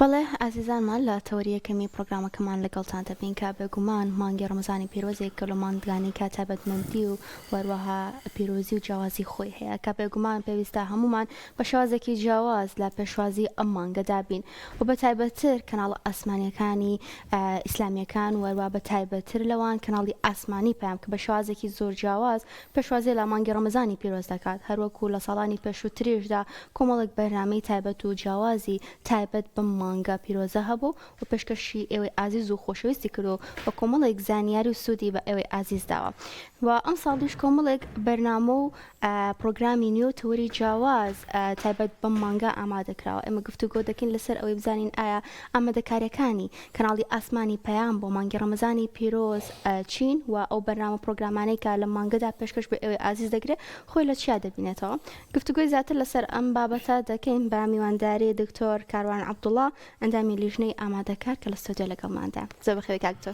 بەڵێ ئازیزانمان لە تەوەریەکەمی پرۆگرامەکەمان لەگەڵتان دەبین کە بێگومان مانگی ڕەمەزانی پیرۆزێک کە لە ماندگانی کە تایبەتمەندی و وەروەها پیرۆزی و جیاوازی خۆی هەیە کە بێگومان پێویستە هەمومان بە شێوازێکی جیاواز لە پێشوازی ئەم مانگەدا بین و بە تایبەتتر کەناڵە ئاسمانیەکانی ئیسلامیەکان وەروە بە تایبەتتر لەوان کەناڵی ئاسمانی پێم کە بە شێوازێکی زۆر جیاواز پێشوازی لە مانگی ڕەمەزانی پیرۆز دەکات هەروەکو لە ساڵانی پێشووتریشدا کۆمەڵێک بەرنامەی تایبەت و جیاوازی تایبەت بەم مانگە پیرۆزە هەبوو و پێشکەشی ئێوەی ئازیز و خۆشەویستی کردو بە کۆمەڵێک زانیاری و سوودی بە ئێوەی ئازیز داوە و ئەم ساڵیش کۆمەڵێک بەرنامە و پرۆگرامی نیو تەوەری جیاواز تایبەت بەم مانگە ئامادەکراوە ئێمە گفتوگۆ دەکەین لەسەر ئەوەی بزانین ئایا ئامادەکاریەکانی کەناڵی ئاسمانی پەیام بۆ مانگی ڕەمەزانی پیرۆز چین و ئەو بەرنامە پرۆگرامانەی کە لە مانگەدا پێشکەش بە ئێوەی ئازیز دەگرێت خۆی لە چیا دەبینێتەوە گفتوگۆی زیاتر لەسەر ئەم بابەتە دەکەین بە میوانداری دکتۆر کاروان عەبدوڵڵا ئەندامی لیژنەی ئامادەکار کە لە ستۆدیۆ لەگەڵماندا زۆر بەخێر کاکتۆر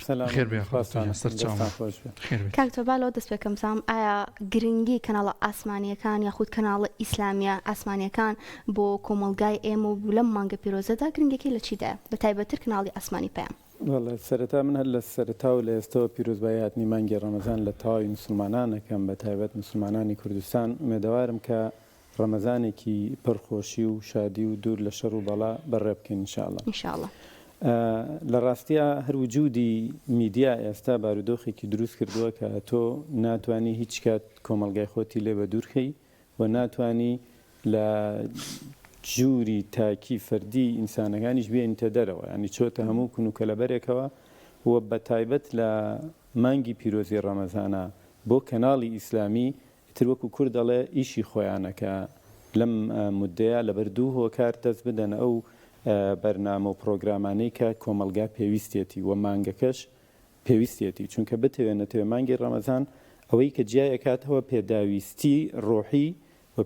کاکتۆر بالەوە دەست پێکەم سام ئایا گرنگی کەناڵە ئاسمانیەکان یاخود کەناڵە ئیسلامیە ئاسمانیەکان بۆ کۆمەلگای ئێمە و لەم مانگە پیرۆزەدا گرنگێکی لە چیدایە بە تایبەتتر کەناڵی ئاسمانی پەیام والله سەرەتا من هەر لە سەرەتا و لە ئێستەوە پیرۆزبایەتی مانگی ڕەمەزان لە تەواوی مسلمانانەکەم بە تایبەت مسلمانانی کوردستان ئومێدەوارم کە ڕەمەزانێکی پڕخۆشی و شادی و دوور لە شەڕ و بەڵا بەڕێ بکەین ئینشاءڵڵا لە ڕاستیە هەر وجودی میدیا ئێستا بارودۆخێکی دروست کردووە کە تۆ ناتوانی هیچ کات کۆمەلگای خۆتی لێ بە دوورخەی و ناتوانی لە جووری تاکی فەردی ئینسانەکانیش بێنیتە دەرەوە ینی چۆتە هەموو کونوکە لە بەرێکەوە و بە تایبەت لە مانگی پیرۆزی ڕەمەزانە بۆ کەناڵی ئیسلامی تر وەکو کورد دەڵێ ئیشی خۆیانەکە لەم مودەیە لەبەر دوو هۆکار دەست بدەن ئەو بەرنامە و پرۆگرامانەی کە کۆمەلگا پێویستێتی و مانگەکەش پێویستێتی چونکە بتەوێنێتەوە مانگی ڕەمەزان ئەوەی کە جیایەکاتەوە پێداویستی ڕۆحی و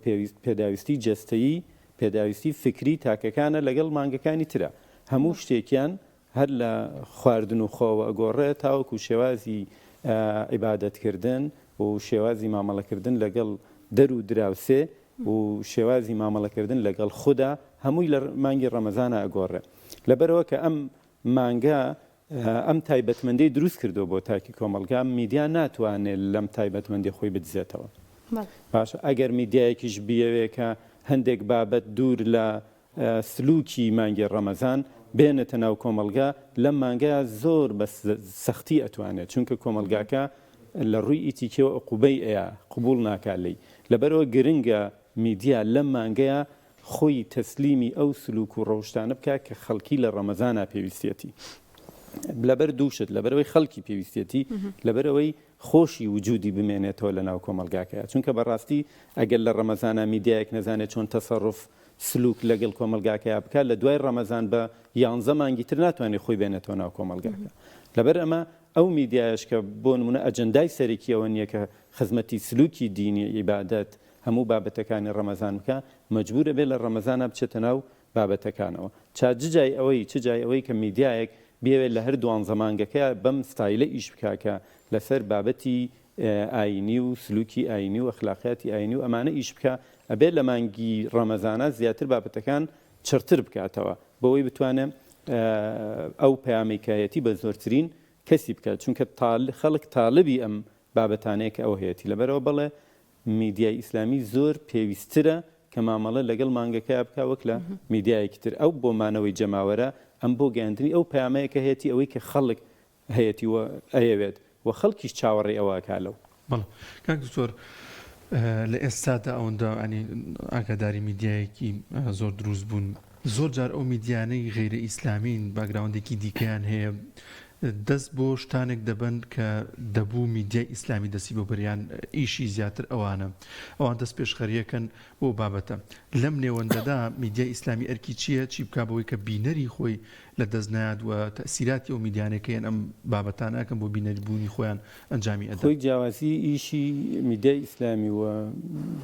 پێداویستی جەستەیی پێداویستی فکری تاکەکانە لەگەڵ مانگەکانی ترە هەموو شتێکیان هەر لە خواردن و خۆوە ئەگۆڕێت تاوەکو شێوازی عیبادەتکردن و شێوازی مامەڵەکردن لەگەڵ دەر و دراوسێ و شێوازی مامەڵەکردن لەگەڵ خوددا هەمووی لە مانگی ڕەمەزانە ئەگۆڕێ لەبەرەوە کە ئەم مانگە ئەم تایبەتمەندی دروست کردو بۆ تاکی کۆمەلگا میدیا ناتوانێت لەم تایبەتمەندی خۆی بدزێتەوە باشە ئەگەر میدیایەکیش بیەوێ کە هەندێک بابەت دوور لە سلوکی مانگی ڕەمەزان بێنێتە ناو کۆمەلگا لەم مانگەیە زۆر بە سەختی ئەتوانێت چونکە کۆمەلگاکە لە ڕووی ئیتیکەوە عقوبەی ئەیە قبول ناکالی لەبەرەوە گرنگە میدیا لەم مانگەیە خۆی تەسلیمی ئەو سلوک و ڕەوشتانە بکە کە خەڵکی لە ڕەمەزانە پێویستێتی لەبەر دووشت لەبەرەوەی خەڵکی پێویستێتی لەبەرەوەی خۆشی وجودی بمێنێتەوە لە ناو کۆمەلگاکەیە چونکە بەڕاستی ئەگەر لە ڕەمەزانە میدیایەک نەزانێت چۆن تەسەڕف سلوک لەگەڵ کۆمەلگاکەیە بکە لە دوای ڕەمەزان بە 11 مانگی تر ناتوانێت خۆی بێنێتەوە ناو کۆمەلگاکە لەبەر ئەمە ئەو میدیایش کە بۆ نمونە ئەجەندای سەرەکیەوە نییە کە خزمەتی سلوکی دینی عیبادەت هەموو بابەتەکانی ڕەمەزان بکە مەجبورە بێت لە ڕەمەزانە بچێتە ناو بابەتەکانەوە چجای ئەوەی کە میدیایەک بێوێت لە هەر دوان زەمانگەکە بەم ستایلە ئیش بکاکە لەسەر بابەتی ئاینی و سلوکی ئاینی و ئەخلاقیاتی ئاینی و ئەمانە ئیش بکە ئەبێت لە مانگی ڕەمەزانە زیاتر بابەتەکان چرتر بکاتەوە بەوەی بتوانێت ئەو پەیامێکایەتی بە زۆرترین کەسی بکات چونکە خەڵک تاالبی ئەم بابەتانەیە کە ئەو هەیەی لەبەرەوە بڵێ میدیای ئیسلامی زۆر پێویسترە کە مامەڵە لەگەڵ مانگەکە بکە وەک لە میدیایەکی تر ئەو بۆ مانەوەی جەماوەرە ئەم بۆ گەاندنی ئەو پەیامەیەکە هەیەی ئەوەی کە خەڵک هەیەی و ئەیەوێت و خەڵکیش چاوەڕێ ئەوەکە لەو کاک دکتۆر لە ئێستادا ئەوەندە ئەنی ئاگاداری میدیایەکی زۆر دروست بوون زۆر جار ئەو میدیانەی غیرە ئیسلامین باگراوندێکی دیکەیان هەیە دەست بۆ شتانێک دەبن کە دەبوو میدیای ئیسلامی دەستی بۆ بەریان ئیشی زیاتر ئەوان دەست پێشخەریەکەن بۆ بابەتە لەم نێوەندەدا میدیای ئیسلامی ئەرکی چییە چی بکە بەوەی کە بینەری خۆی لە دەست نایات و تەسیراتی ئەو میدیانەکەیان ئەم بابەتانەکەن بۆ بینەریبوونی خۆیان ئەنجامی ئەدەن خۆی جیاوازی ئیشی میدیای ئیسلامی و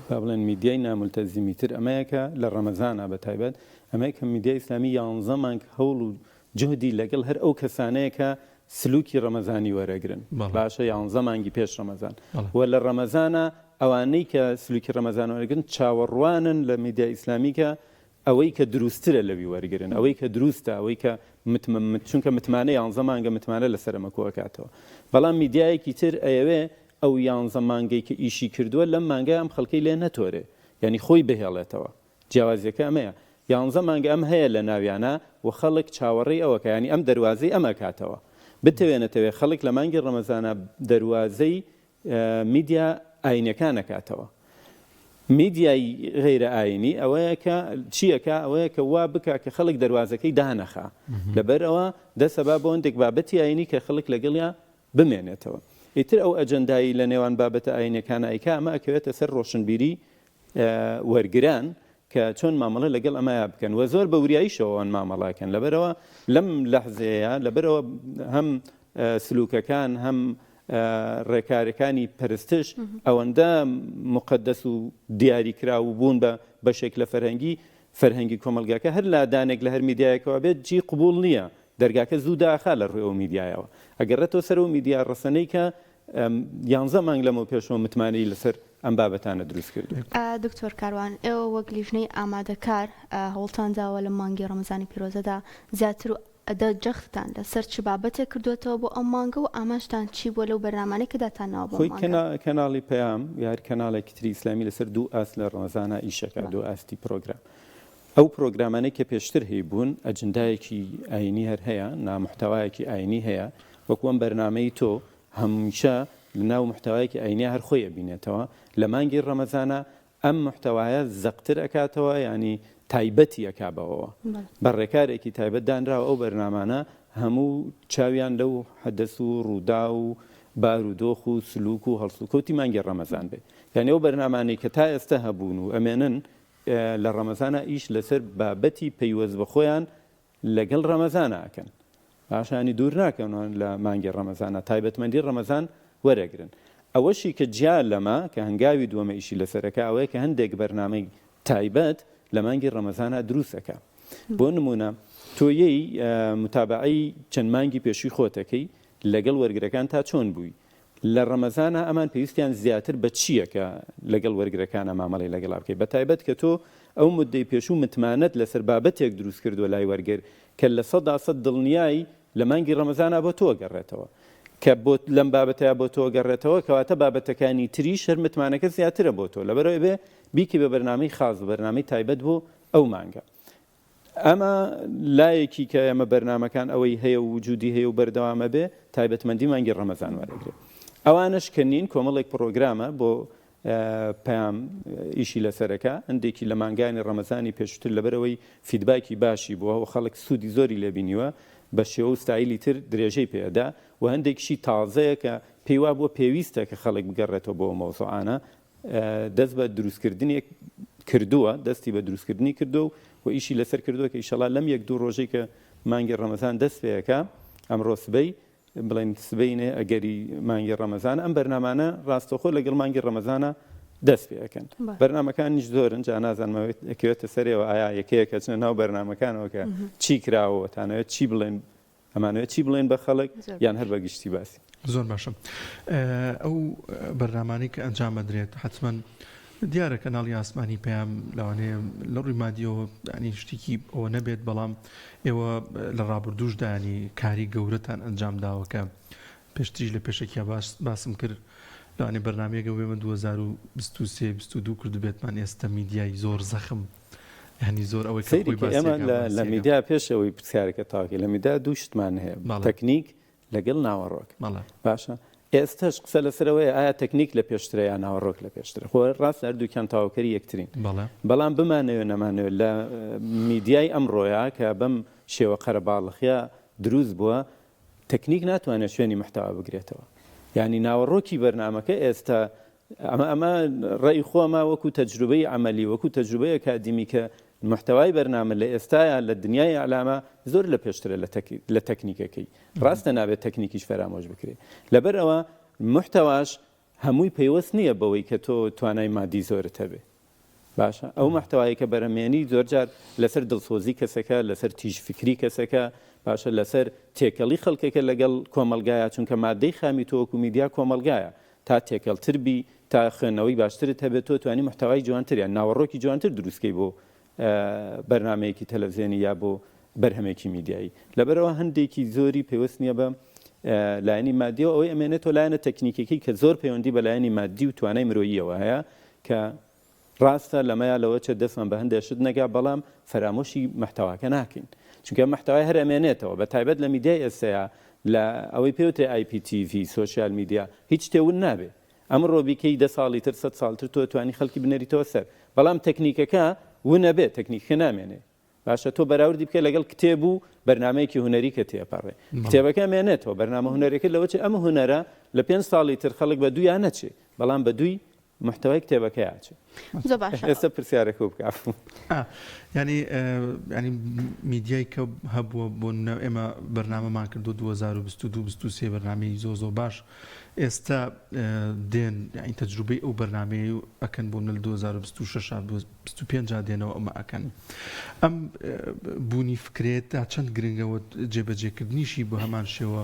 با بڵێن میدیای نامولتەزیمی تر ئەمەیەکە لە ڕەمەزانە بە تایبەت ئەمەیە کە میدیای ئیسلامی 11 مانگ هەوڵ و جهدی لەگەڵ هەر ئەو کەسانەیە کە سلوکی ڕەمەزانی وەرەگرن باشە 11 مانگی پێش ڕەمەزان و لە ڕەمەزانە ئەوانەی کە سلوکی ڕەمەزان وەرەگرن چاوەڕوانن لە میدیای ئیسلامی کە ئەوەی کە دروسترە لەوی وەرگرن ئەوەی کە دروستە ئەوەی کە چونکە متمانە 11 مانگە متمانە لەسەرمە کۆکاتەوە بەڵام میدیایەکی تر ئەوێ ئەو 11 مانگەی کە ئیشی کردووە لەم مانگە ئەم خەڵکەی لێ نەتۆرێ یعنی خۆی بهێڵێتەوە جیاوازیەکە ئەمەیە 11 مانگە ئەم هەیە لە ناویانە و خەڵک چاوەڕێی ئەوەکە ینی ئەم دەواازەی ئەمە کاتەوە بتەوێنێتەوێ خەڵک لە مانگی ڕەمەزانە دەواازەی میدیا ئاینەکان نەکاتەوە میدیای غیرە ئاینی ئەوەیە کە چیەکە ئەوەیە کە وا بکە کە خەڵک دەواازەکەی دانەخا لەبەرەوە دەسەبا بۆ ئەندێک بابەتی ئاینی کە خەڵک لەگەڵیا بمێنێتەوە ئیتر ئەو ئەجەندایی لە نێوان بابەتە ئاینەکان ئایکا ئەمە ئەکەوێتە سەر ڕۆشنبیری وەرگران کە چۆن مامەڵە لەگەڵ ئەمەیە بکەن و زۆر بە وریاییشەوەن مامەڵاکەن لەبەرەوە لەم لەحزەیە لەبەرەوە هەم سلوکەکان هەم ڕێکارەکانی پەرستش ئەوەندە مقدس و دیاریکرا و بوون بە بەشێک لە فەرهەنگی کۆمەلگاکە هەر لا دانێک لە هەر میدیایەکەوە بێت جی قبول نییە دەرگاکە زوو داخا لە ڕێوە میدیایەوە ئەگەڕێتەوە سەر و میدیا ڕەسەنەی کە 11 مانگ لەمەوە پێشەوە متمانەی لەسەر ئەم بابەتانە دروست کردو. دکتۆر کاروان ئێوە وەک لیژنەی ئامادەکار هەوڵتان داوە لە مانگی ڕەمەزانی پیرۆزەدا زیاتر جەختتان لەسەر چ بابەتێک کردوێتەوە بۆ ئەم مانگە و ئاماژتان چی بۆ لەو بەرنامانەی کە داتانەوە بۆ خۆی کەناڵی پەیام یار کەناڵێکی تری ئیسلامی لەسەر دوو ئاست لە ڕەمەزانە ئیشەکە دوو ئاستی پرۆگرام ئەو پرۆگرامانەی کە پێشتر هەیبوون ئەجندایەکی ئاینی هەر هەیە نامحتەوایەکی ئاینی هەیە وەکو ئەم بەرنامەی تۆ هەمیشە لەناو محتەوایەکی ئاینی هەر خۆیە بینێتەوە لە مانگی ڕەمەزانە ئەم محتەوایە زەقتر ئەکاتەوە ینی تایبەتی ئەکابەوە بەڕێکارێکی تایبەت دانراوە ئەو بەرنامانە هەموو چاویان لەو حەدەس و ڕوودا و بارودۆخ و سلوک و هەڵسوکەوتی مانگی ڕەمەزان بێ یعنی ئەو بەرنامانەی کە تا ئێستا هەبوون و ئەمێنن لە ڕەمەزانە ئیش لەسەر بابەتی پەیوەست بە خۆیان لەگەڵ ڕەمەزانە ئەکەن باشانی دوور ناکەونەوە لە مانگی ڕەمەزانە تایبەتمەندی ڕەمەزان وەرەگرن ئەوەشی کە جیا لەمە کە هەنگاوی دووەمە ئیشی لەسەرەکە ئەوەیە کە هەندێک بەرنامەی تایبەت لە مانگی ڕەمەزانە دروستەکە بۆ نمونە تۆیەی متابعەی چەند مانگی پێشووی خۆتەکەی لەگەڵ وەرگرەکان تا چۆن بووی لە ڕەمەزانە ئەمان پێویستیان زیاتر بە چییە کە لەگەڵ وەرگرەکانە مامەڵی لەگەڵا بکەی بە تایبەت کە تۆ ئەو مدەی پێشوو متمانەت لەسەر بابەتێک دروست کردووە لای وەرگر کە لە 100% دڵنیایی لە مانگی ڕەمەزانە بۆ تۆ گەڕێتەوە کە لەم بابەتەیە بۆ تۆ گەڕێتەوە کەواتە بابەتەکانی تریش هەر متمانەکە زیاترە بۆ تۆ لەبەرەوەی بێ بیکی بە بەرنامەی خاص بەرنامەی تایبەت بۆ ئەو مانگە ئەمە لایەکی کە ئەمە بەرنامەکان ئەوەی هەیە و وجودی هەیە و بەردەوامە بێ تایبەتمەندی مانگی ڕەمەزان وەرەگرێت ئەوانش کە نین کۆمەڵێک پرۆگرامە بۆ پەیام ئیشی لەسەرەکە هەندێکی لە مانگانی ڕەمەزانی پێشووتر لەبەرەوەی فیدباکی باشی بووە و خەڵک سوودی زۆری لێبینیوە بە شێوە و ستایلی تر درێژەی پێدا و هەندێکیشی تازەیە کە پێی وا بووە پێویستە کە خەڵک بگەڕێتەوە بۆ مەوزوعانە دەست بە دروستکردنی کردووە دەستی بە دروستکردنی کردو و ئیشی لەسەر کردووە کە ئیشەڵا لەم یەک دوو ڕۆژەی کە مانگی ڕەمەزان دەست پێیەکە ئەمڕۆ سبەی بڵێن سبەینێ ئەگەری مانگی ڕەمەزان ئەم بەرنامانە ڕاستەخۆ لەگەڵ مانگی ڕەمەزانە دەست پێەکەن بەرنمەکانیش زۆرن جا نازانمەوێت ئەکەوێتە سەرەوە ئایا یەکەیەکە چنە ناو بەرنمەکانەوە کە چی کراوە تانەوێت چی بڵێن ئەمانوێت چی بڵێن بە خەڵک یان هەر بەگشتی باسی زۆر باشم ئەو بەرنامانی کە ئەنجام بدرێت حتمما دیارە کەناڵی ئاسمانی پێیام لەوانەیە لە ڕووی مادیەوە ینی شتێکی ئەوە نەبێت بەڵام ئێوە لە ڕابردووشدا ینی کاری گەورەتان ئەنجام داوە کە پێشتریش لە پێشێکیا باسم کرد لەوانەیە بەرنامەیەکە وێمە 2023-22 کردو بێتمان ئێستا میدیای زۆر زەخم ینی زۆر ئەوەی ئێمە لە میدیا پێشەوەی پرسیارەکە تاواکی لە میدیا دوو شتمان هەیە تەکنیک لەگەڵ ناوەڕۆک باشە ئێستاش قسە لەسەرەوەی ئایا تەکنیک لە پێشترە یا ناوەڕۆک لە پێشتر خۆ ڕاست هەردووکیان تاواکەری یەکترین بەڵام بمانەوێت نەمانەوێت لە میدیای ئەمڕۆیە کە بەم شێوە قەرەباڵغیا دروست بووە تەکنیک ناتوانێت شوێنی محتەوا بگرێتەوە ینی ناوەڕۆکی بەرنامەکە ئێستا ئەمە ڕێی خۆمە وەکو تەجروبەی عملی وەکو تەجروبەی ئەکادیمیکە محتەوای بەرنامە لە ئێستاە لە دنیای ئەعلامە زۆر لە پێشترە لە تەکنیکەکەی ڕاستە نابێت تەکنیکیش فەرامۆش بکرێت لەبەرەوە محتەواش هەمووی پەیوەست نییە بەوەی کە تۆ توانای مادی زۆرت هەبێ باشە ئەو محتەوایی کە بەرەمێنی زۆرجار لەسەر دڵسۆزی کەسەکە لەسەر تیژ فکری کەسەکە باشە لەسەر تێکەڵی خەڵکێکە لەگەڵ کۆمەلگایە چونکە مادەی خامی تۆ وەکو میدیا کۆمەلگایە تا تێکەڵتر بی تا خوێندنەوەی باشترت هەبێت تۆ توانی محتەوای جوانتر یان ناوەڕۆکی جوانتر دروستکەی بۆ بەرنامەیەکی تەلەڤیزیۆنی یا بۆ بەرهەمێکی میدیایی لەبەرەوە هەندێکی زۆری پێوەست نییە بە لایەنی مادیەوە ئەوەی ئەمێنێتەوە لایەنە تەکنیکەکەی کە زۆر پەیوەندی بە لایەنی مادی و توانای مرۆییەوە هەیە کە ڕاستە لەمەیە لەوە چێت دەستمان بە هەندێک شت نەگا بەڵام فەرامۆشی محتەواکە ناکەین چونکە محتەوای هەر ئەمێنێتەوە بە تایبەت لە میدیای ئێستایا لە ئەوەی پێوتێ IPTV سۆشیال میدیا هیچ تێون نابێ ئەمڕۆ بیکەی 10 ساڵی تر 100 ساڵتر تۆ توانی خەڵکی بنەریتەوە سەر بەڵام تەکنیکەکە ون نەبێت تەکنیکە نامێنێ باشە تۆ بەراوردی بکە لەگەڵ کتێب و بەرنمەیەکی هوەری کە تێپەڕێ کتێبەکە مێنێتەوە بەرنامە هوەرەکە لەوە چ ئەمە هوەرە لە 5 ساڵی تر خەڵک بە دوویان نەچێ بەڵام بە دووی محتەوای کتێبەکە یاچێ ئێستا پرسیارەکە بکە ینی میدیای کە هەبووە بۆ ئێمە بەرنامەمان کردو 2022 بەرنامەی زۆ باش ئێستا دێن یعنی تەجروبەی ئەو بەرنامەیە و ئەکەن بۆ لە 2026 دێنەوە ئەمە ئەکەن ئەم بوونی فکرێت تا چەند گرنگەوە جێبەجێکردنیشی بۆ هەمان شێوە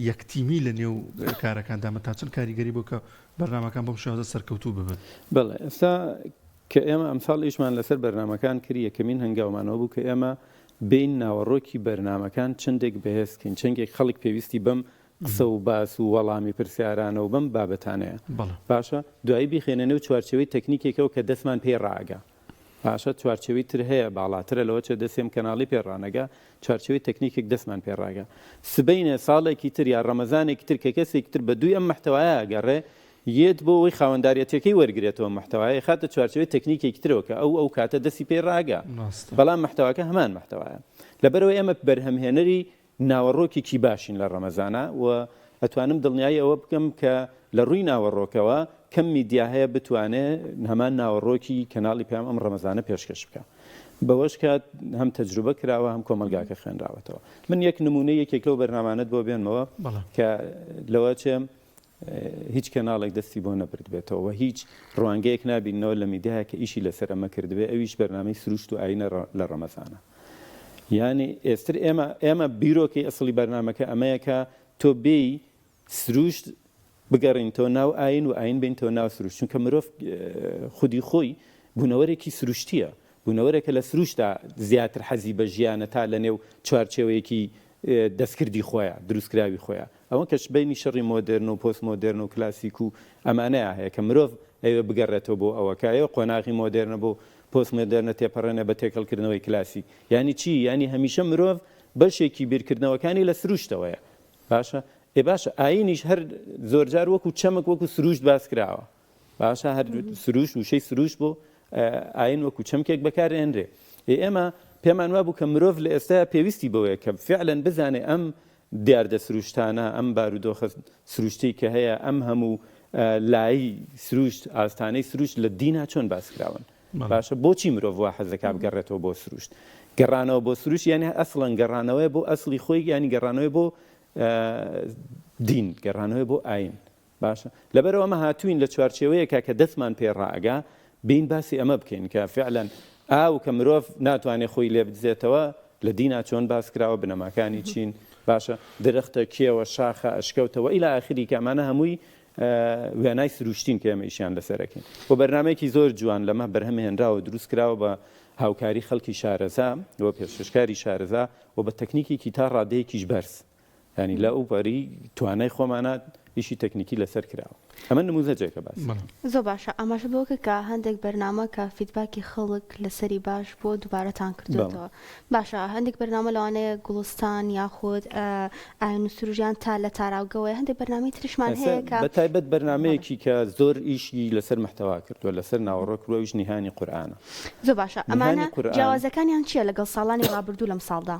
یەکتیمی لە نێو کارەکاندامە تا چەند کاریگەری بۆ کە بەرنامەکان بۆم شێوازە سەرکەوتوو ببن بەڵێ ئێستا کە ئێمە ئەمساڵ ئیشمان لەسەر بەرنامەکان کردی یەکەمین هەنگاومانەوە بوو کە ئێمە بین ناوەڕۆکی بەرنامەکان چندێک بەهێزکەین چەندێک خەڵک پێویستی بەم قسە و باس و وەڵامی پرسیارانە و بەم بابەتانەیە باشە دوایی بیخێنێنێ و چوارچەوەی تەکنیکێکەوە کە دەستمان پێ ڕاگە باشە چوارچەوەی تر هەیە باڵاترە لەوە چە دەسێم کەناڵی پێڕانەگە چوارچەوەی تەکنیکێک دەستمان پێڕاگە سبەینە ساڵێکی تر یا ڕەمەزانێکی تر کە کەسێکی تر بە دووی ئەم محتەوایە گەڕێ یەت بۆ ئەوەی خاوەنداریەتەکەی وەرگێتەوە محتەوای خاتە چوارچەوەی تەکنیکێکی ترەوە کە ئەو کاتە دەستی پێ ڕاگە بەڵام محتەواکە هەمان محتەوایە لەبەرەوە ئێمە بەرهەمهێنەری ناوەڕۆکێکی باشین لە ڕەمەزانە و ئەتوانم دڵنیایی ئەوە بکەم کە لە ڕووی ناوەڕۆکەوە کەم میدیا هەیە بتوانێت هەمان ناوەڕۆکی کەناڵی پێم ئەم ڕەمەزانە پێشکەش بکە بەوەش کات هەم تەجروبە کراوە هەم کۆمەلگاکە خوێنراوەتەوە من یەک نمونە یەکێک لەو بەرنامانەت بۆ بێنمەوە کە لەوە چێم هیچ کەناڵێک دەستی بۆ نەبرد بێتەوە هیچ ڕوانگەیەک نبینەوە لە میدیایە کە ئیشی لەسەر ئەمە کردبێ ئەویش بەرنامەی سروشت و ئاینە لە ڕەمەزانە یعنی ئێستر ئێمە بیرۆکەی ئەسڵی بەرنامەکە ئەمەیە کە تۆ بێی سروشت بگەڕینتەوە ناو ئاین و ئاین بینتەوە ناو سروشت چونکە مرۆڤ خودی خۆی بوونەوەرێکی سروشتیە بوونەوەرێکە لە سروشتا زیاتر حەزی بە ژیانە تا لە نێو چوارچێوەیەکی دەستکردی خۆیان دروستکراوی خۆیان ئەوە کەش بینی شەڕی مۆدرن و پۆست مۆدرن و کلاسیک و ئەمانەیە هەیە کە مرۆڤ ئەوێ بگەڕێتەوە بۆ ئەوەکایەوە قۆناغی مۆدرنە بۆ پۆست مۆدرنە تێپەڕێنە بە تێکەڵکردنەوەی کلاسی یعنی چی یعنی هەمیشە مرۆڤ بەشێکی بیرکردنەوەکانی لە سروشتەوەیە باشە باشە ئاینیش هەر زۆرجار وەکو چەمک وەکو سروشت باس کراوە باشە هەر سروشت وشەی سروشت بۆ ئاین وەکو چەمکێک بەکارهێنرێ ئێمە پێمان وابوو کە مرۆڤ لە ئێستا پێویستی بەوەیە کە فعلەن بزانێ ئەم دیاردە سروشتانە ئەم بارودۆخە سروشتی کە هەیە ئەم هەموو لایی سروشت ئاستانەی سروشت لە دینا چۆن باس کراون باشە بۆچی مرۆڤ وا حەزەکە بگەڕێتەوە بۆ سروشت گەڕانەوە بۆ سروشت یعنی ئەسڵەن گەڕانەوەی بۆ ئەسڵی خۆی ینی گەڕانەوەی بۆ دین گەڕانەوەی بۆ ئاین باشە لەبەرەوە ئەمە هاتوین لە چوارچێوەیەکە کە دەستمان پێڕائگا بین باسی ئەمە بکەین کە فعلەن ئاو کە مرۆڤ ناتوانێت خۆی لێ بدزێتەوە لە دینا چۆن باس کراوە بنەماکانی چین باشە درەختە کێوە شاخە ئەشکەوتەوە ئیلا ئاخری کەمانە هەمووی وێنای سروشتین کە ئێمە ئیشیان لەسەرەکەین بۆ بەرنمەیەکی زۆر جوان لەمە بەرهەمهێنراوە دروست کراوە بە هاوکاری خەڵکی شارەزا و پێشکەشکاری شارەزا و بە تەکنیکێکی تا ڕادەیەکیش بەرز ینی لە ئەو بەری توانای خۆمانات ئیشی تەکنیکی لەسەر کراوە ئەمە نموزەجێکە باس زۆر باشە ئەماشە بۆکە کە هەندێک بەرنامە کە فیدباکی خەڵک لەسەری باش بۆ دووبارەتان کردوێتەوە باشە هەندێک بەرنامە لەوانەیە گوڵستان یاخود ئاین و سروژیان تا لە تاراوگەوەی هەندێک بەرنامەی تریشمان هەیە کە بەتایبەت بەرنمەیەکی کە زۆر ئیشی لەسەر محتەوا کردووە لەسەر ناوەڕۆکروەویش نیهانی قورئانە زۆر باشە ئەمانە جیاوازەکانیان چییە لەگەڵ ساڵانی ڕابردوو لەم ساڵدا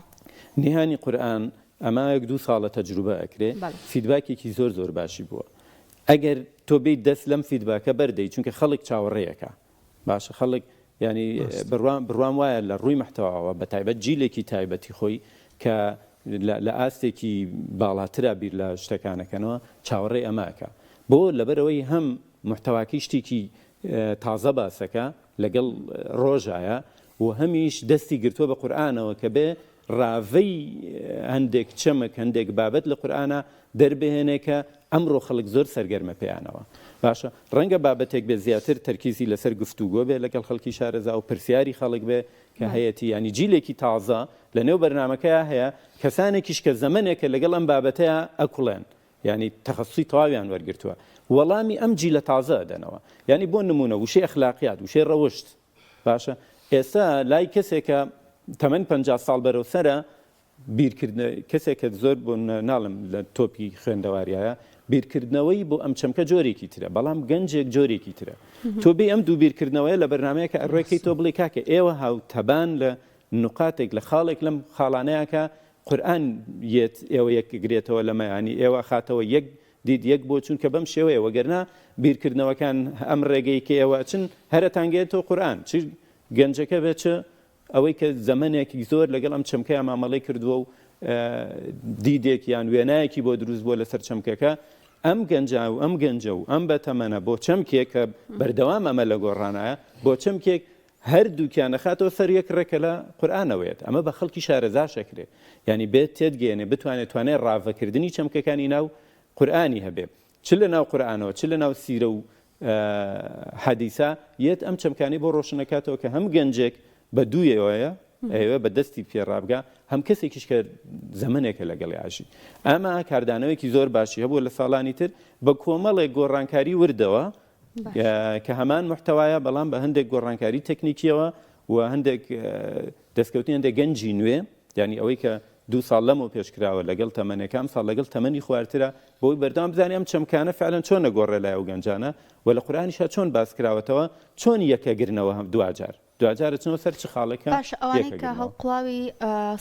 نیهانی قورئان ئەمە 2 ساڵە تەجروبە ئەکرێ فیدباکێکی زۆر باشی بووە ئەگەر تۆ بیت دەست لەم فیدباکە بەردەی چونکە خەڵک چاوەڕێیەکە باشە خەڵک ینی بڕوام وایە لە ڕووی محتەواوە بە تایبەت جیلێکی تایبەتی خۆی کە لە ئاستێکی باڵاترا بیر لە شتەکانەکەنەوە چاوەڕێ ئەماکە بۆ لەبەرەوەی هەم محتەواکی شتێکی تازە باسەکە لەگەڵ ڕۆژایە و هەمیش دەستی گرتووە بە قورئانەوە کە بێ ڕاوەی هەندێک چەمک هەندێک بابەت لە قورئانە دەربهێنێ کە ئەمڕۆ خەڵک زۆر سەرگەرمە پێیانەوە باشە ڕەنگە بابەتێک بێ زیاتر تەرکیزی لەسەر گفتوگۆ بێ لەگەڵ خەڵکی شارەزا و پرسیاری خەڵک بێ کە هەیەی ینی جیلێکی تازە لە نێو بەرنمەکەیە هەیە کەسانێکیش کە زەمنێکە لەگەڵ ئەم بابەتەیە ئەکوڵێن ینی تەخەسوسی تەواویان وەرگرتووە وەڵامی ئەم جیلە تازە دەنەوە ینی بۆ نمونە وشەی ئەخلاقیات وشەی ڕەوشت باشە ئێستا لای کەسێکە تەمەن 50 ساڵ بەرەوسەرە کەسێکە زۆر بۆ ناڵم لە تۆپی خوێندەواریایە بیرکردنەوەی بۆ ئەم چەمکە جۆرێکی ترە بەڵام گەنجێک جۆرێکی ترە تۆ بێ ئەم دوو بیرکردنەوەی لە بەرنمەیەکە ئەڕێکی تۆ بڵێ کاکە ئێوە هاوتەبان لە نقاتێک لە خاڵێک لەم خاڵانەیەکە قورئان یەت ئێوە یەکگرێتەوە لە مەیانی ئێوە خاتەوە یەک دید یەک بۆ چونکە بەم شێوەیە وەگەرنا بیرکردنەوەکان ئەم ڕێگەی کە ئێوە چن هەرەتانگێتەوە قورئان چ گەنجەکە بێت ئەوەی کە زەمنێکی زۆر لەگەڵ ئەم چەمکەیە مامەڵەی کردووە و دیدێک یان وێنایەکی بۆ دروست بووە لەسەر چەمکەکە ئەم گەنجە و ئەم بەتەمەنە بۆ چەمکێک کە بەردەوام ئەمە لە گۆڕانایە بۆ چەمکێک هەردووکیان نەخاتەوە سەر یەک ڕێکە لە قورئانەوەیەت ئەمە بە خەڵکی شارەزا شەکرێ ینی بێت تێدگەێنێ بتوانێت ڕاوەکردنی چەمکەکانی ناو قورئانی هەبێ چ لە ناو قورئانەوە چ لە ناو سیرە و حەدیسا یەت ئەم چەمکانی بۆ ڕۆشنەکاتەوە کە هەم گەنجێک بە دوویەوەیە ئێوە بە دەستی پێڕابگا هەم کەسێکیش کە زەمنێکە لەگەڵی عاشی ئەمە کاردانەوەیکی زۆر باشی هەبوو لە ساڵانی تر بە کۆمەڵێک گۆڕانکاری وردەوە کە هەمان محتەوایە بەڵام بە هەندێک گۆڕانکاری تەکنیکیەوە و هەندێک دەستکەوتنی هەندێک گەنجی نوێ ینی ئەوەی کە 2 ساڵ لەمەوە پێشکراوە لەگەڵ تەمەنەکەم ساڵ لەگەڵ تەمەنی خوارترە بۆی بەردەوام بزانانی ئەم چەمکانە فعلەن چۆن نەگۆڕێ لای ئەو گەنجانە و لە قورئانیشا چۆن باسکراوەتەوە چۆن یەکەگرنەوە هەم دوجارە چۆن سەر چ خاڵێکە باش ئەوانەی کە هەڵقڵاوی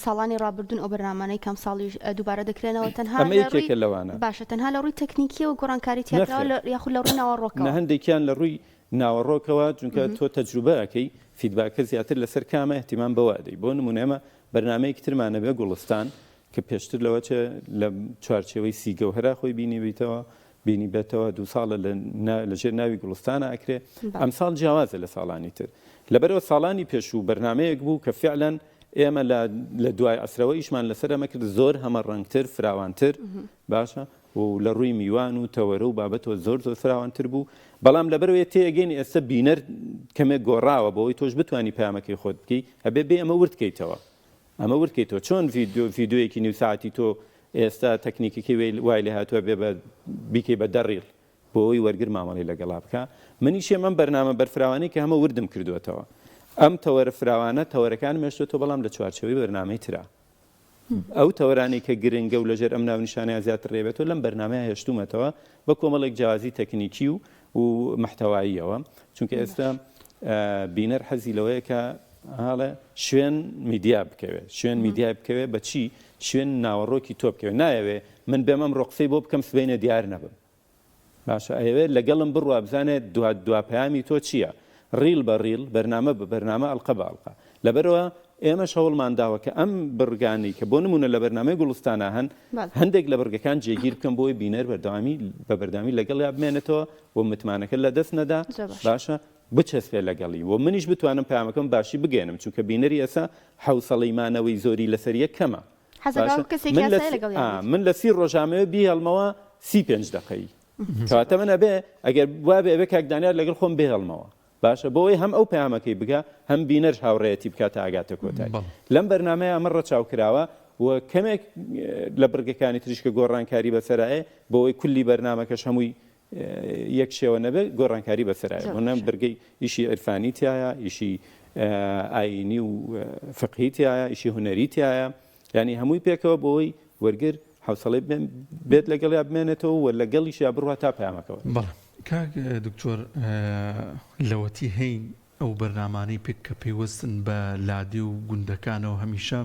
ساڵانی ڕابردوون ئەو بەرنامانەی کەم ساڵی دووبارە دەکرێنەوە تەنها ئەمەیەکێکە لەوانە باشە تەنها لە ڕووی تەکنیکی و گۆڕانکاری تیاترا یاخود لە ڕووی ناوەڕۆکەوە هەندێکیان لە ڕووی ناوەڕۆکەوە چونکە تۆ تەجروبەکەی فیدباکە زیاتر لەسەر کامە احتیمام بەوادەی بۆ نمونێمە بەرنامەیەکی ترمانە بێ گوڵستان کە پێشتر لەوە لە چوارچێوەی سیگەوهرا خۆی بینی بێتەوە 2 ساڵە لەژێر ناوی گوڵستانە ئەکرێ ئەمساڵ جیاوازە لە ساڵانی تر لەبەرەوە ساڵانی پێشوو بەرنمەیەک بوو کە فعلەن ئێمە لە دوای ئەسرەوە ئیشمان لەسەر ئەمە کرد زۆر هەمە ڕەنگتر فراوانتر باشە و لە ڕووی میوان و تەوەرە و بابەتەوە زۆر فراوانتر بوو بەڵام لەبەرەوەی تێگەین ئێستا بینەر کەمێک گۆڕاوە بەوەی تۆش بتوانی پامەکەی خۆت بکەی هەبێ بێ ئەمە وردکەیتەوە چۆن ڤیدیۆیەکی نیو ساعتی تۆ ئێستا تەکنیکێکی وای لێ هاتووە بێ بیکەی بە دەڕیڵ بۆی وەرگر مامەڵی لەگەڵا بکە منیشێ ئەم بەرنامە بەرفراوانی کە هەمە وردم کردوێتەوە ئەم تەوەرە فراوانە تەوەرەکان مێشتێتەوە بەڵام لە چوارچەوەی بەرنامەی ترا ئەو تەوەرانی کە گرنگە و لەژێر ئەم ناونیشانەیە زیاتر ڕێبێتەوە لەم بەرنامەیە هێشتومەتەوە بە کۆمەڵێک جیاوازی تەکنیکی و محتەواییەوە چونکە ئێستا بینەر حەزی لەوەیە کە هاڵە شوێن میدیا بکەوێت بە چی شوێن ناوەڕۆکی تۆ بکەوێت نایەوێ من بێم ئەم ڕۆقسەی بۆ بکەم سبەینە دیار نەبم باشە ئەوێت لەگەڵم بڕوا بزانێت دواپەیامی تۆ چییە ڕیل بە ڕیل بەرنامە بە بەرنامە ئەڵقە بە ئەڵقە لەبەرەوە ئێمە شەوڵمان داوە کە ئەم بڕگانی کە بۆ نمونە لە بەرنامەی گوڵستانە هەندێک لە بڕگەکان جێگیر بکەم بۆی بینەر بە بەردامی لەگەڵ یا بمێنێتەوە و متمانەکە لە دەست نەدا باشە بچەسپێ لەگەڵی و منیش بتوانم پامەکەم باشی بگەێنم چونکە بینەری ئێستا حوسەڵەیمانەوەی زۆری لەسەریە کەمە من لە 30 ڕۆژامەوە بیهێڵمەوە 35 دقەی کەواتە منە بێ ئەگەر وابێ ئەوێ کاکدانیار لەگەڵ خۆم بێهێڵمەوە باشە بۆی هەم ئەو پامەکەی بگە هەم بینەر هاوڕێتی بکاتە ئاگاتە کۆتایی لەم بەرنامەیە ئەمە ڕەچاو کراوە و کەمێک لە بڕگەکانی تریشکە گۆڕانکاری بەسەرایە بۆی کولی بەرنامەکەش هەمووی یەک شێوە نەبێت گۆڕانکاری بەسەرایە بۆنە بەرگەی ئیشی عرفانی تایە ئیشی ئاینی و فقهی تایە ئیشی هونەری تایە ینی هەمووی پێکەوە بۆی وەرگر حوسڵەی بێت لەگەڵ یا بمێنێتەوە و لەگەڵیش یا بڕوا تا پامەکەەوە کاک دکتۆر لەوەتی هەین ئەو بەرنامانەی پێک کە پێیوەستن بە لادی و گوندەکانەوە هەمیشە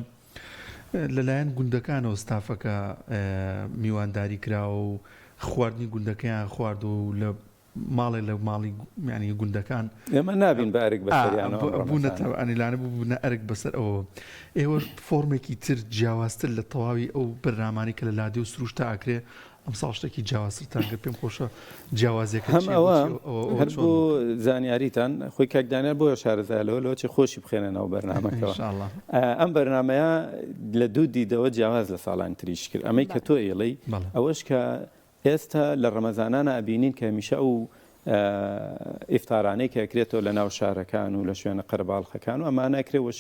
لەلایەن گوندەکانەوە ستافەکە میوانداری کراوە و خواردنی گوندەکەیان خوارد و لە ماڵێ لە ماڵی ینی گوندەکان ئێمە نابین بە ئەرک بەسەریانەوە بوونەتەوە ئەنیلانە بووبوونە ئەرک بەسەر ئەوە ئێوە فۆرمێکی تر جیاوازتر لە تەواوی ئەو بەرنامانی کە لە لادی و سروشتا ئاکرێ ئەمساڵ شتێکی جیاوازترتان گەر پێم خۆشە جیاوازیەکە هەم ئەوە هەر بۆ زانیاریتان خۆی کاکدانیار بۆ شارەزایەوە لەوە چی خۆشی بخێنێنەوە بەرنامەکەەوە ئەم بەرنامەیە لە دوو دیدەوە جیاواز لە ساڵانی تریش کرد ئەمەی کە تۆ ئێڵەی ئەوەش کە ئێستا لە ڕەمەزانانە ئەبینین کە هەمیشە ئەو ئیفتارانەی کە ئەکرێتەوە لە ناو شارەکان و لە شوێنە قەرەباڵغەکان و ئەمانە ئەکرێەوە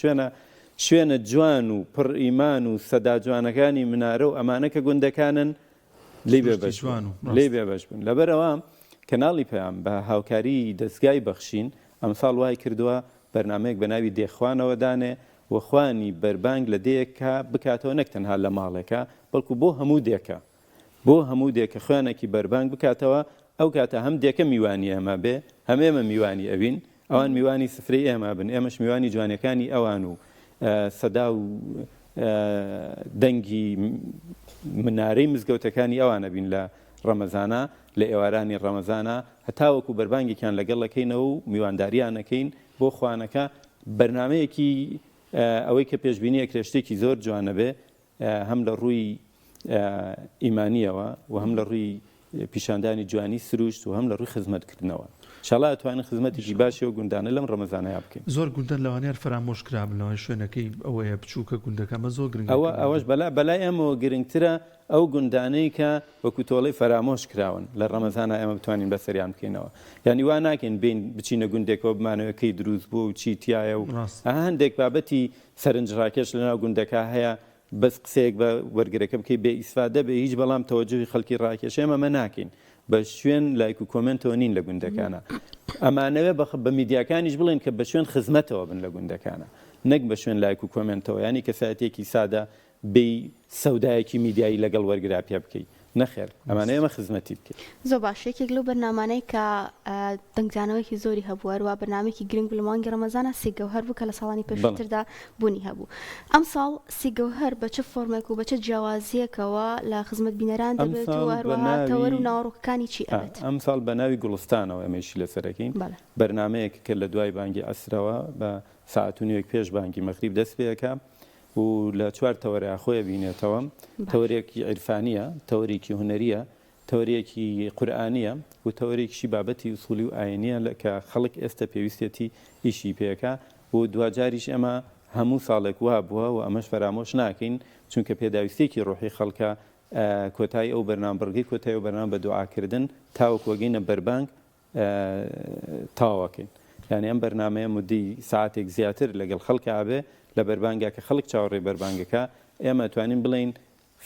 شوێنە جوان و پڕ ئیمان و سەدا جوانەکانی منارە و ئەمانە کە گوندەکانن لێ بێ بەش بوون لەبەرەوە کەناڵی پەیام بە هاوکاری دەستگای بەخشین ئەمساڵ وای کردووە بەرنامەیەک بە ناوی دێخوانەوە دانێ وەخوانی بەربانگ لە دەیەکە بکاتەوە نەک تەنها لە ماڵێکە بەڵکو بۆ هەموو دێکە خوێنێکی بەربانگ بکاتەوە ئەو کاتە هەم دێکە میوانی ئەمە بێ هەمێمە میوانی ئەوین ئەوان میوانی سفرەی ئێمە بن ئێمەش میوانی جوانەکانی ئەوان و سەدا و دەنگی منارەی مزگەوتەکانی ئەوانە بین لە ڕەمەزانە لە ئێوارانی ڕەمەزانە هەتاوەکو بەربانگێکیان لەگەڵەکەینەوە و میوانداریانەکەین بۆ خوانەکە بەرنمەیەکی ئەوەی کە پێشبینی ئەکرێشتێکی زۆر جوانە بێ هەم لە ڕووی ئیمانیەوە و هەم لە ڕووی پیشاندانی جوانی سروشت و هەم لە ڕووی خزمەتکردنەوە شڵا ئەتوانین خزمەتێکی باشی و گوندانە لەم ڕەمەزانەیە بکەین زۆر گوندەن لەوانەیە فرامۆش کرابنەوەی شوێنەکەی ئەوەیە بچووکە گوندەکەمە زۆر گرنگ ئەوەش بەلای ئەمەوە گرنگترە ئەو گوندانەی کە وەکو تۆڵەی فرامۆش کراون لە ڕەمەزانە ئێمە بتوانین بەسەریان بکەینەوە یعنی وا ناکەین بین بچینە گوندێکەوە بمانەوەکەی دروست بوو و چی تایە و هەندێک بابەتی سەرنجڕاکێش لەناو گوندەکە هەیە بەس قسێک بە وەرگرەکە بکەی بێ ئیسفادە بێ هیچ بەڵام تەوەجوهی خەڵکی ڕاکێش ئێمە ناکەین بە شوێن لایک و کۆمنتەوە نین لە گوندەکانە ئەمانەوە بە میدیاکانیش بڵێن کە بە شوێن خزمەتەوە بن لە گوندەکانە نەک بە شوێن لایک و کۆمنتەوە ینی کەسایەتێکی سادە بێ سەودایەکی میدیایی لەگەڵ وەرگرا پێ بکەیت نەخێر ئەمانە ئێمە خزمەتی بکەیت زۆر باش یەکێک لەو بەرنامانەی کە دەنگدانەوەیکی زۆری هەبووە هەروە بەرنامێکی گرنگ لە مانگی ڕەمەزانە سیگەوهەر بوو کە لە ساڵانی پێشتردا بوونی هەبوو ئەم ساڵ سیگەوهەر بە چه فۆرمێک و بە چه جیاوازیەکەوە لە خزمەت بینەران دەبێت و هەروەها تەوەر و ناوەڕۆکەکانی چی ئەبێت ئەم ساڵ بە ناوی گوڵستانەوە ئەمەشی لەسەرەکەین بەرنامەیەک کە لە دوای بانگی ئەسرەوە بە ساعت و نیوەک پێش بانگی مەغریب دەست پێەکە و لە چوار تەوەرە خۆی بینێتەوە تەورێکی عیرفانیە تەورێکی هونەریە تەورێکی قورئانیە و تەورێکی بابەتی وسولی و ئاینیە کە خەڵک ئێستا پێویستێتی ئیشی پێەکە و دوجاریش ئەمە هەموو ساڵێک وا بووە و ئەمەش فرامۆش ناکەین چونکە پێداویستێکی ڕۆحی خەڵکە کۆتایی ئەو بەرنامبڕگەی کۆتایی و بەرنامە بە دوعاکردن تاوەکو وەگەینە بەربانگ تاواکەین یعنی ئەم بەرنامەیە مدی ساعتێک زیاتر لەگەڵ خەڵکە ئابێ لە بەربانگا کە خەڵک چاوەڕێ بەربانگەکە ئێمە توانین بڵین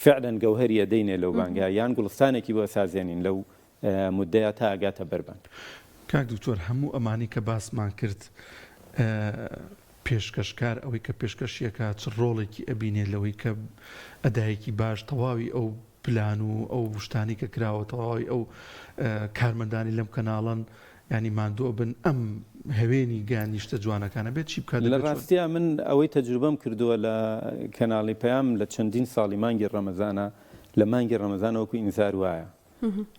فعلا گەوهریە دەینێ لەو بانگا یان گوڵستانێکی بۆ سازێنین لەو مدەیە تا ئاگاتە بەربانگ کاک دکتۆر هەموو ئەمانی کە باسمان کرد پێشکەشکار ئەوەی کە پێشکەشیەکە چ ڕۆڵێکی ئەبینێت لەوەی کە ئەدایەکی باش تەواوی ئەو پلان و ئەو شتانی کە کراوە تەواوی ئەو کارمەندانی لەم کەناڵن ینی ماندووە بن ئەم هەوێنی گانیشتە جوانەکانە بێت چی بکات لە ڕاستیە من ئەوەی تەجروبەم کردووە لە کەناڵی پەیام لە چەندین ساڵی مانگی ڕەمەزانە لە مانگی ڕەمەزان وەکو ئینزار وایە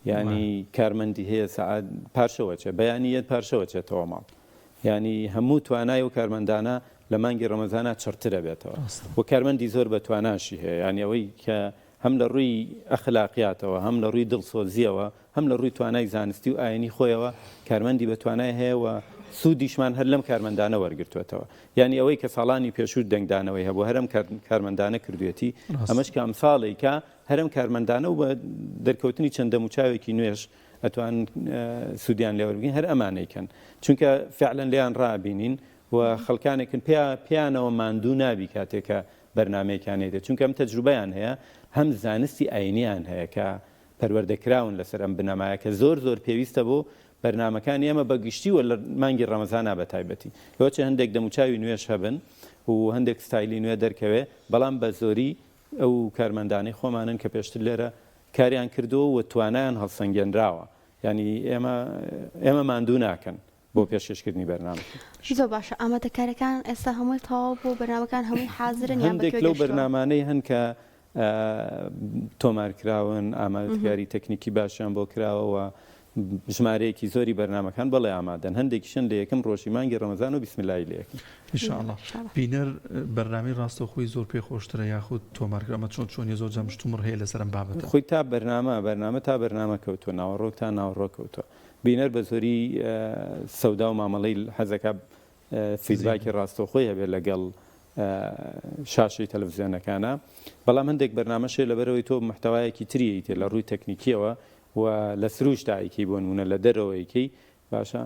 ینی کارمەندی هەیە سەعات پارشەوەچێ بەیانیەت پارشەوەچێتەوە ماڵ ینی هەموو توانای و کارمەندانە لە مانگی ڕەمەزانە چڕترە بێتەوە و کارمەندی زۆر بە تواناشی هەیە ینی ئەوەی کە هەم لە ڕووی ئەخلاقیاتەوە هەم لە ڕووی دڵسۆزیەوە هەم لە ڕووی توانای زانستی و ئاینی خۆیەوە کارمەندی بە توانای هەیە و سوودیشمان هەر لەم کارمەندانە وەرگرتوێتەوە ینی ئەوەی کە ساڵانی پێشوو دەنگدانەوەی هەبوو هەرم کارمەندانە کردوێتی ئەمەش کە ئەمساڵی کە هەرم کارمەندانە و بە دەرکەوتنی چەندە موچاوێکی نوێش ئەتوان سوودیان لێوەربگین هەر ئەمانەیکەن چونکە فعلا لیان ڕابینین و خەڵکانێکن پیانەوە ماندوو نابی کاتێکە بەرنمەیەکانێت چونکە ئەم تەجروبەیان هەیە هەم زانستی ئاینیان هەیە کە پەروەردەکراون لەسەر ئەم بنەمایە کە زۆر پێویستە بۆ بەرنمەکانی ئێمە بەگشتی وە لە مانگی ڕەمەزانە بە تایبەتی لەوەچە هەندێک دەموچاوی نوێش هەبن و هەندێک ستایلی نوێ دەرکەوێ بەڵام بە زۆری ئەو کارمەندانەی خۆمانن کە پێشتر لێرە کاریان کردووە و توانایان هەڵسەنگێنراوە ینی ئێمە ماندوو ناکەن بۆ پێشکەشکردنی بەرنامە زۆر باشە ئامادەکاریەکان ئێستا هەمووی تەواو بۆ بەرنامەکان هەمووی حازرن هەندێک لەو بەرنامانەی هەن کە تۆمارکراون ئامادەکاری تەکنیکی باشیان بۆ کراوەوە ژمارەیەکی زۆری بەرنامەکان بەڵێ ئامادەن هەندێکیشن لە یەکەم ڕۆژی مانگی ڕەمەزان و بیسمیلای لە یەکەم ئینشاءالله بینەر بەرنامەی ڕاستەوخۆی زۆر پێ خۆشترە یاخود تۆمارکراوە چۆنی زۆر جەمشتومڕ هەیە لەسەرم بابەتە خۆی تا بەرنامە تا بەرنامە کەوتووە ناوەڕۆک تا ناوەڕۆ کەوتووە بینەر بە زۆری سەودا و مامەڵەی حەزەکە فیدباکی ڕاستەوخۆی هەبێت لەگەڵ شاشەی تەلەڤیزیۆنەکانە بەڵام هەندێک بەرنامەشێ لەبەرەوەی تۆ محتەوایەکی تریەیتێ لە ڕووی تەکنیکیەوە و لە سروش تایکی بۆ نمونە لە دەرەوەیەکەی باشە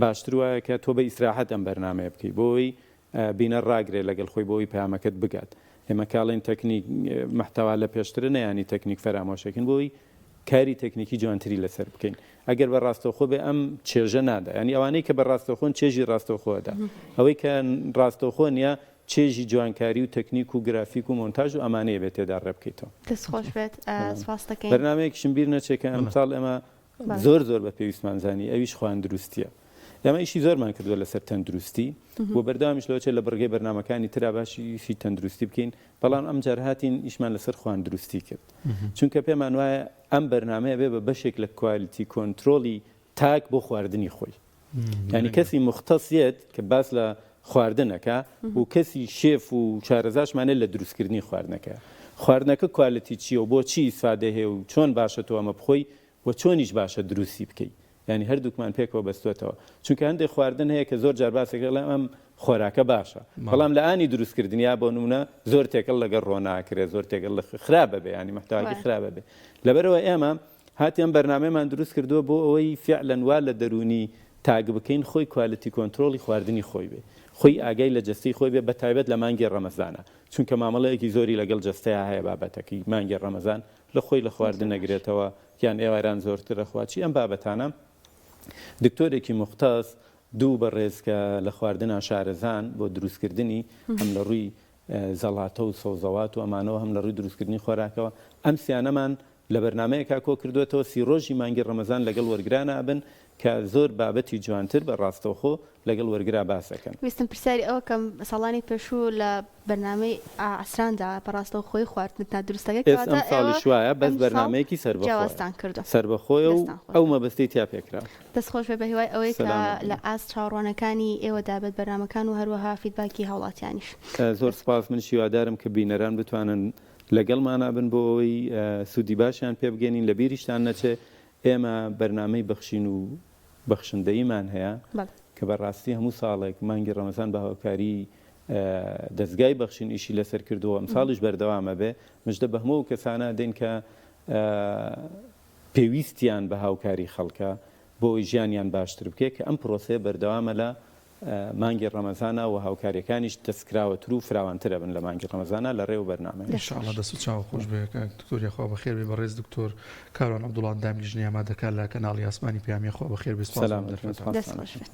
باشتر وایە کە تۆ بە ئیسراحەت ئەم بەرنامەیە بکەی بۆی بینە ڕاگرێ لەگەڵ خۆی بۆی پامەکەت بگات ئێمە کاڵین تەکنیک محتەوا لە پێشترە نەیانی تەکنیک فەرامۆشەکەن بۆی کاری تەکنیکی جوانتری لەسەر بکەین ئەگەر بە ڕاستەوخۆ بێ ئەم چێژە نادا ینی ئەوانەی کە بە ڕاستەوخۆن چێژی ڕاستەوخۆدا ئەوەی کە ڕاستەوخۆ نیە چێژی جوانکاری و تەکنیک و گرافیک و مۆنتاژ و ئەمانەیە بێت تێدا ڕێبکەیتەوە دەستخۆش بێت سپاس دەکەین بەرنامەیەکیشم بیر نەچێت کە ئەمساڵ ئێمە زۆر بە پێویستمانزانی ئەویش خواردروستیە ئێمە ئیشی زۆرمان کردووە لەسەر تەندروستی بۆ بەرداوامیش لەوچێت لە بڕگەی بەرنامەکانی ترا باشی تەندروستی بکەین بەڵام ئەم جار هاتین ئیشمان لەسەر خواردروستی کرد چونکە پێمان وایە ئەم بەرنامەیە بێ بە بەشێک لە کوالیتی کۆنتترۆلی تاک بۆ خواردنی خۆی ینی کەسی مختصیت کە باس لە خواردنەکە و کەسی شێف و شارەزاشمانێت لە دروستکردنی خواردنەکە کوالیتی چیە و بۆ چی ئیسفادە هەیە و چۆن باشە تۆ ئەمە بخۆی و چۆنیش باشە دروستی بکەیت ینی هەردووکمان پێکەوە بەستوێتەوە چونکە هەندێک خواردن هەیە کە زۆر جار باسێکە لە ئەم خۆراکە باشە بەڵام لە ئانی دروستکردنیا بۆ نمونە زۆر تێکەڵ لەگەڵ ڕۆناکرێت زۆر تێکەڵ خراپە بێ ینی مەحتەواکی خراپە بێ لەبەرەوە ئێمە هاتیان بەرنامەمان دروست کردووە بۆ ئەوەی فعلەن وا لە دەرونی تاگ بکەین خۆی کوالیتی کۆنتترۆلی خواردنی خۆی بێ خۆی ئاگای لە جستی خۆی بێ بە تایبەت لە مانگی ڕەمەزانە چونکە مامەڵەیەکی زۆری لەگەڵ جستەیە هەیە بابەتەکەی مانگی ڕەمەزان لە خۆی لە خواردن نەگرێتەوە یان ئێواران زۆرترە خواچی ئەم بابەتانە دکتۆرێکی مختص دوو بەڕێزکە لە خواردنە شارەزان بۆ دروستکردنی هەم لە ڕووی زەڵاتە و سەوزەوات و ئەمانەوە هەم لە ڕووی دروستکردنی خۆراکەوە ئەم سیانەمان لە بەرنمەیەکا کۆ کردوێتەوە سی ڕۆژی مانگی ڕەمەزان لەگەڵ وەرگرانە بن کە زۆر بابەتی جوانتر بە ڕاستەوخۆ لەگەڵ وەرگرا باسەکەن ویستم پرسیاری ئەوە کەم ساڵانی پێشوو لە بەرنامەی ئاسراندا بەڕاستەوە خۆی خواردنتا دروستەکە ئەم ساڵی شوایە بەس بەرنمەیەکی سەربەخۆستان کردو سەربەخۆی و ئەو مەبەستی تیا پێکرا دەستخۆش بە هیوای ئەوەی کە لە ئاست چاوەڕوانەکانی ئێوە دابێت بەرنامەکان و هەروەها فیدباکی هاوڵاتیانیش زۆر سپاس من شیوادارم کە بینەران بتوانن لەگەڵمان بن بۆ ئەوەی سوودی باشیان پێ بگەنین لە بیریشتان نەچێ ئێمە بەرنامەی بەخشین و بەخشندەیمان هەیە کە بەڕاستی هەموو ساڵێک مانگی ڕەمەزان بە هاوکاری دەستگای بەخشین ئیشی لەسەر کردووە ئەم ساڵیش بەردەوامە بێ مژدە بە هەموو کەسانە دێن کە پێویستیان بە هاوکاری خەڵکە بۆ ژیانیان باشتر بکێت کە ئەم پرۆسێ بەردەوامە لە مانگی ڕەمەزانە و هاوکاریەکانیش دەستکراوەتر و فراوانترە بن لە مانگی ڕەمەزانە لە ڕێو بەرنامە ئینشاءالله دەست و چاو خۆش بێ دکتۆری خوا بەخێر بێ بەڕێز دکتۆر کاروان عەبدوڵڵا دامی ژنی ئامادەکار لە کەناڵی ئاسمانی پەیامی خوا بەخێر بێ سەلام دەست خۆش بێت